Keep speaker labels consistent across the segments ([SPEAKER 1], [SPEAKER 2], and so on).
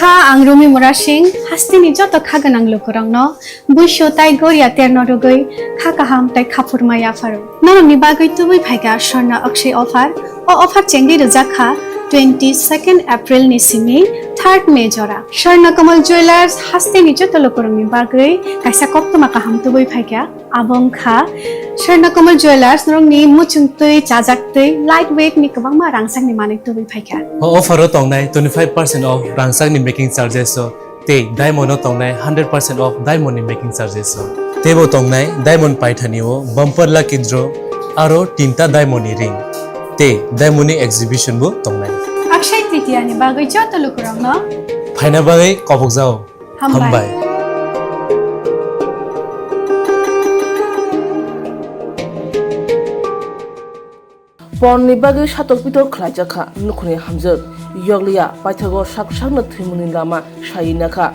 [SPEAKER 1] Angrumi Murashing, Hastini Joto Kaganang Lukurangno, Busho Tai Goria Ternorugui, Kakaham Tai Kapurmaya Faru. None of Nibagui to Vipaga Shana Akshay offer, or offer Chengi Zaka, 22nd April Nisimi, 3rd Majora. Sharna Kamal Jewelers, Hastini Joto Lukurumi Bagui, Kaisakop to Makaham to Vipaga, Abongka, Sharna Kamal Jewelers, Nungi Muchungtui, Chazaktui, lightweight Nikabama Rangsang Nimani to Vipaga.
[SPEAKER 2] Offer tongnai 25% off rangsang ni making charges so te diamond tongnai 100% off diamond ni making charges so tebo tongnai diamond paithanio bumper lucky draw aro tinta diamond ni ring te diamond ni exhibition bo tongnai
[SPEAKER 1] Akshay Tritiya ni bagay joto lukurangno
[SPEAKER 2] phaina bagai kopok jao hambai
[SPEAKER 3] Ponni bagi shatok pitor khlajaka nukhni hamjak yoglia paithago sakshakna thimuni lama shainaka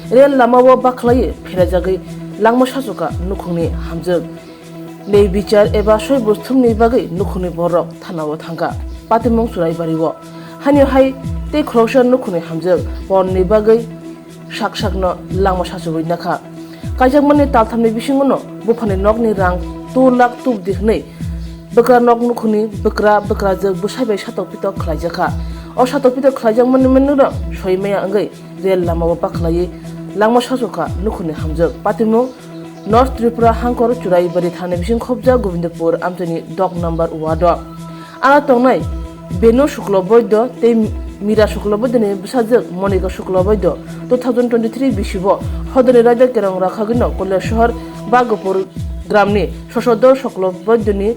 [SPEAKER 3] rel lamao bakhlai phirajagi langma sajoka nukhni hamjak nei bichar eba soi bosthumni bagi nukhni borok thanao thanga patimong surai bariwo hani hai te khrokshan nukhni hamjak ponni bagi saksakna langma sajoi naka kajak talthamni bisingono bufani nokni rang 2 lakh tub dikhnei Bekra nok nukhuni bekra jek Bwsai bai shatok pitok khlaijaka o shatok pitok khlaijak menura soimaya angai rel lamao bakhlai langma sajoka nukhuni hamjak patimo North Tripura hangkor churai bari thane bising khobja Govindpur amtani dog number 1 do ala tongnai beno shukloboido te mira shukloboido ne bwsajak monika shukloboido 2023 bisibo hodone raja kerang rakhagino kolle shahar bagopur gramni sosodor shukloboido ni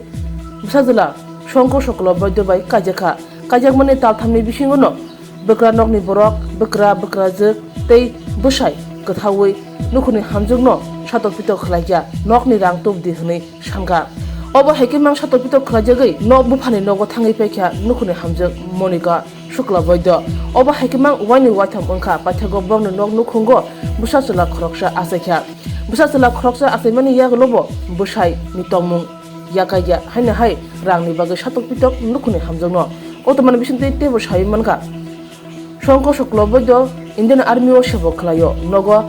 [SPEAKER 3] Bwsajala Shongko Shoklo Boydo by Kajaka, Kajak Mane Taltami Bishingono, Bekra Nokni Borok, Bekra Jek, Te Bwsai, Kathawi, Nukuni Hamjugno, Shatopito Klaja, Nokni Rang Tub Dihni, Shanga. Oba Hekimang Shatopito Klajagi, no Bupani Nogo Tangi Peka, Nukuni Hamjug, Monica, Shukla Boydo. Oba Hekimang Wani Watam Unka, Patago Bong Nog Nukungo, Bwsasala Khoroksha Asaka. Bwsasala Khoroksha Asemani Yaglobo, Bwsai, Nitomung. Yakaya haina hai rangni bagai shatok pitok nukhuni hamjangno otoman bisinte tebo shaimanka Shongko Shoklo Boydo Indian Army o shebo khlayo nogo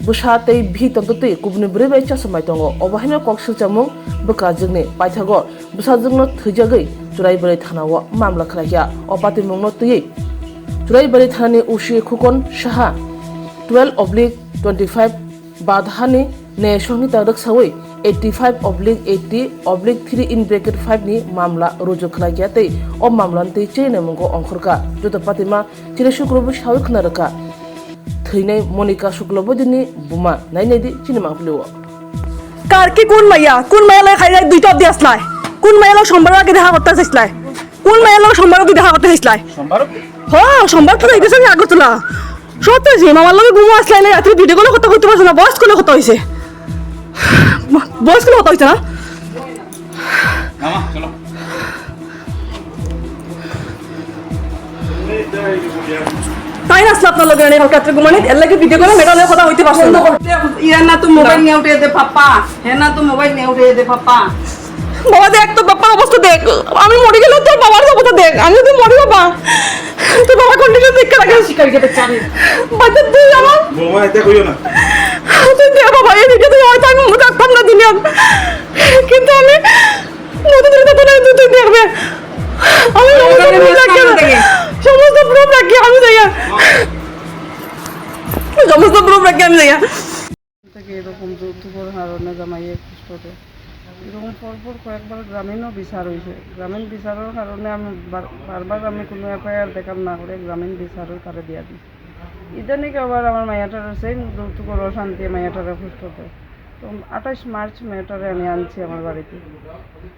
[SPEAKER 3] Bwsa tei bhi tontote kubni brebai chasmai tongo obahina koksil chamung bwka jigni paithago Bwsa jigno thujagai churai bari thanao mamla khlaya opati mungno tui churai bari thani ushi khukon shaha 12/25 badhani ne shongni tadak sawai 85/80/3 in bracket 5 ni mamla rujuk khlagya tei o mamlan tei chene mungo ongkhorka joto patima chire shukrobu shawi khnaraka theinai monika shuklobodini buma nainai di cinema plewo
[SPEAKER 4] কারকে কোন মাইয়া খাইলাই দুইটা অবধি আসলাই কোন মাইয়া লোক সোমবারকে দেখা করতে চাইছলাই কোন মাইয়া লোক সোমবারকে দেখা করতে চাইছলাই সোমবার তো যাইতেছে না আগতলা সত্যি যে মামার লগে ঘুমো আসলাই না রাতে ভিডিও কলে কথা কইতে পারছ না বয়স কলে কথা হইছে বয়স কলে কথা হইছে না
[SPEAKER 5] মামা চলো
[SPEAKER 4] তাই না আসলে আপনার লগে অনেক রাত্রে ঘুমানি এর লাগে ভিডিও কলে মেটালে কথা হইতে পারছ না
[SPEAKER 6] ইয়া না তো মোবাইল নিয়ে উঠে দে পাপা হ্যাঁ না তো মোবাইল নিয়ে উঠে দে পাপা
[SPEAKER 4] বাবা দেখ তো বাবার অবস্থা দেখ আমি মরে গেলে তোর বাবার অবস্থা দেখ আমি যদি মরি বাবা তোর বাবা কন্ডিশন দেখে রাখা শিকারি কেটে চাবি বাচ্চা তুই আমার
[SPEAKER 5] বৌমা এটা কইও না
[SPEAKER 4] তুই দে বাবা এই ভিডিও তুই হয়তো আমি মুখ রাখতাম না দুনিয়া কিন্তু আমি মুখে দিলে তো না তুই দেখবে আমি সমস্ত প্রুফ রাখি আমি যাই সমস্ত প্রুফ রাখি আমি যাই
[SPEAKER 6] থেকে এরকম যৌতুকের কারণে জামাইয়ের কষ্টতে এরকম পরপর কয়েকবার গ্রামীণও বিচার হয়েছে গ্রামীণ বিচারের কারণে আমি বারবার আমি কোনো এফআইআর দেখাম না করে গ্রামীণ বিচারের তারা দিয়া দিই ইদানিক আবার আমার মাইয়াটার সেই যৌতুকের অশান্তি মাইয়াটারে কষ্টতে তো 28 মার্চ মেয়েটারে আমি আনছি আমার বাড়িতে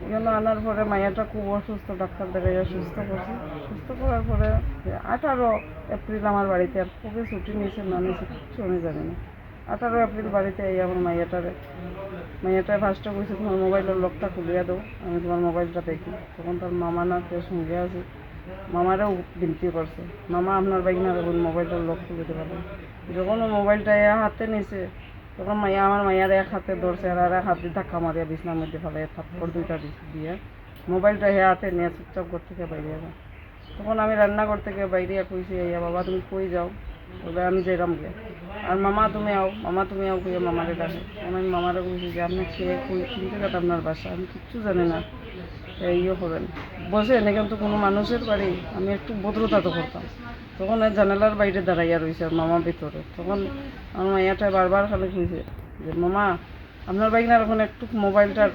[SPEAKER 6] এগুলো আনার পরে মাইয়াটা খুব অসুস্থ ডাক্তার দেখাইয়া সুস্থ করছে সুস্থ করার পরে 18 এপ্রিল আমার বাড়িতে আর খুবই ছুটি নিয়েছে না নিয়েছে কিছু আমি জানি না 18 এপ্রিল বাড়িতে এই আমার মাইয়াটারে ফার্স্টে বলছে তোমার মোবাইলের লকটা খুলিয়া দাও আমি তোমার মোবাইলটা দেখি তখন তার মামা না কেউ সঙ্গে আছে মামারাও বিনতি করছে মামা আপনার বাইকনার মোবাইলের লক খুলে দিতে পারবেন যখন ও মোবাইলটা হাতে নিয়েছে তখন আমার মাইয়ার এক হাতে ধরছে আর এক হাতে ধাক্কা মারিয়া বিছনার মধ্যে ফেলে থাপ্পড় দুইটা দিয়ে মোবাইলটা হাতে নিয়ে চুপচাপ ঘর থেকে বাইরে যাবে তখন আমি রান্নাঘর থেকে বাইরে কইছি ইয়া বাবা তুমি কই যাও বলে আমি যাইলাম গিয়া আর মামা তুমি আও কইয়া মামারে ডাকে আমি মামারে বলছি যে আপনি খেয়ে কোন জায়গাতে আপনার বাসা আমি কিচ্ছু জানি না ইয়ে করেন বসে এনে কিন্তু কোনো মানুষের বাড়ি আমি একটু ভদ্রতা তো করতাম তখন এই জানালার বাইরে দাঁড়াইয়া রয়েছে আর মামা ভিতরে তখন আমার মাইয়াটা বারবার খালি কইছে যে মামা আপনার বাইকনার এখন একটু মোবাইলটার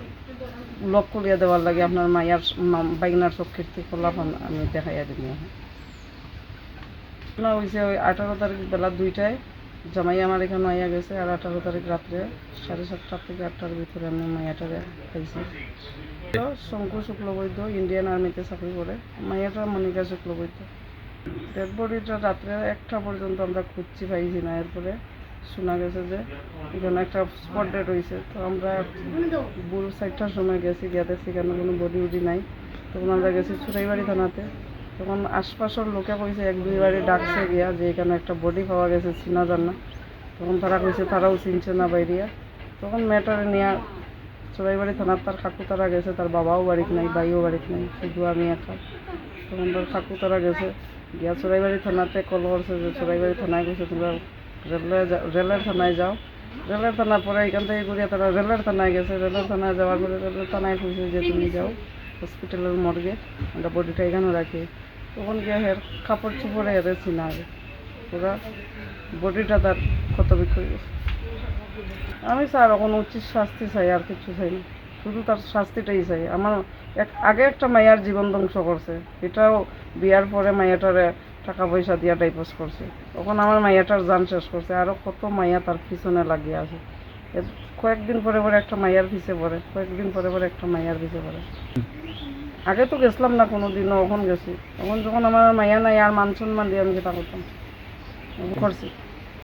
[SPEAKER 6] লক করিয়া দেওয়ার লাগে আপনার মাইয়ার বাইকনার সব কীর্তি খোলাফান আমি দেখাইয়া দিই না হয়েছে ওই 18 তারিখ বেলা 2টায় জামাই আমার এখানে আইয়া গেছে আর 18 তারিখ রাত্রে 7:30 থেকে 8টার ভিতরে আমি মাইয়াটারে খাইছি শঙ্কু শুক্লবৈদ্য ইন্ডিয়ান আর্মিতে চাকরি করে মাইয়াটা মনিকা শুক্লবৈদ্য ডেড বডিটা রাত্রে 1টা পর্যন্ত আমরা খুঁজছি পাইছি না এরপরে শোনা গেছে যে এখানে একটা স্পট ডেড হয়েছে তো আমরা ভোর 4টার সময় গেছি গিয়ে দেখছি এখানে কোনো বডি উডি নাই তখন আমরা গেছি চুরাইবাড়ি থানাতে তখন আশপাশের লোকে কইছে 1-2 বারে ডাকছে গিয়া যে এখানে একটা বডি পাওয়া গেছে চিনা যান না তখন তারা কইছে তারাও চিনছে না বাইরিয়া তখন মেয়েটারে নিয়ে চুরাইবাড়ি থানার তার কাকু তারা গেছে তার বাবাও বাড়িতে নাই ভাইও বাড়িতে নাই শুধু আমি একা তখন তার কাকু তারা গেছে গিয়া চুরাইবাড়ি থানাতে কল করছে যে চুরাইবাড়ি থানায় গেছে তোমরা রেলের থানায় যাও রেলের থানার পরে এখান থেকে ঘুরিয়ে তারা রেলের থানায় গেছে রেলের থানায় যাওয়ার পরে রেলের থানায় কইছে যে তুমি যাও হসপিটালের মর্গে আমরা বডিটা এখানে রাখি তখন গিয়ে হের কাপড় চোপড়ে এর চিনা আগে পুরা বডিটা তার ক্ষত বিক্ষয় গেছে আমি স্যার এখন উচিত শাস্তি চাই আর কিছু চাই না শুধু তার শাস্তিটাই চাই আমার আগে একটা মাইয়ার জীবন ধ্বংস করছে এটাও বিয়ার পরে মাইয়াটারে টাকা পয়সা দিয়া ডাইভোর্স করছে তখন আমার মাইয়াটার জান শেষ করছে আরও কত মাইয়া তার পিছনে লাগিয়ে আছে কয়েকদিন পরে পরে একটা মাইয়ার পিছে পড়ে কয়েকদিন পরে পরে একটা মাইয়ার পিছে পড়ে আগে তো গেছিলাম না কোনো দিনও এখন গেছি তখন যখন আমার মাইয়া নাই আর মান সম্মান দিয়ে আমি যেটা করতাম করছি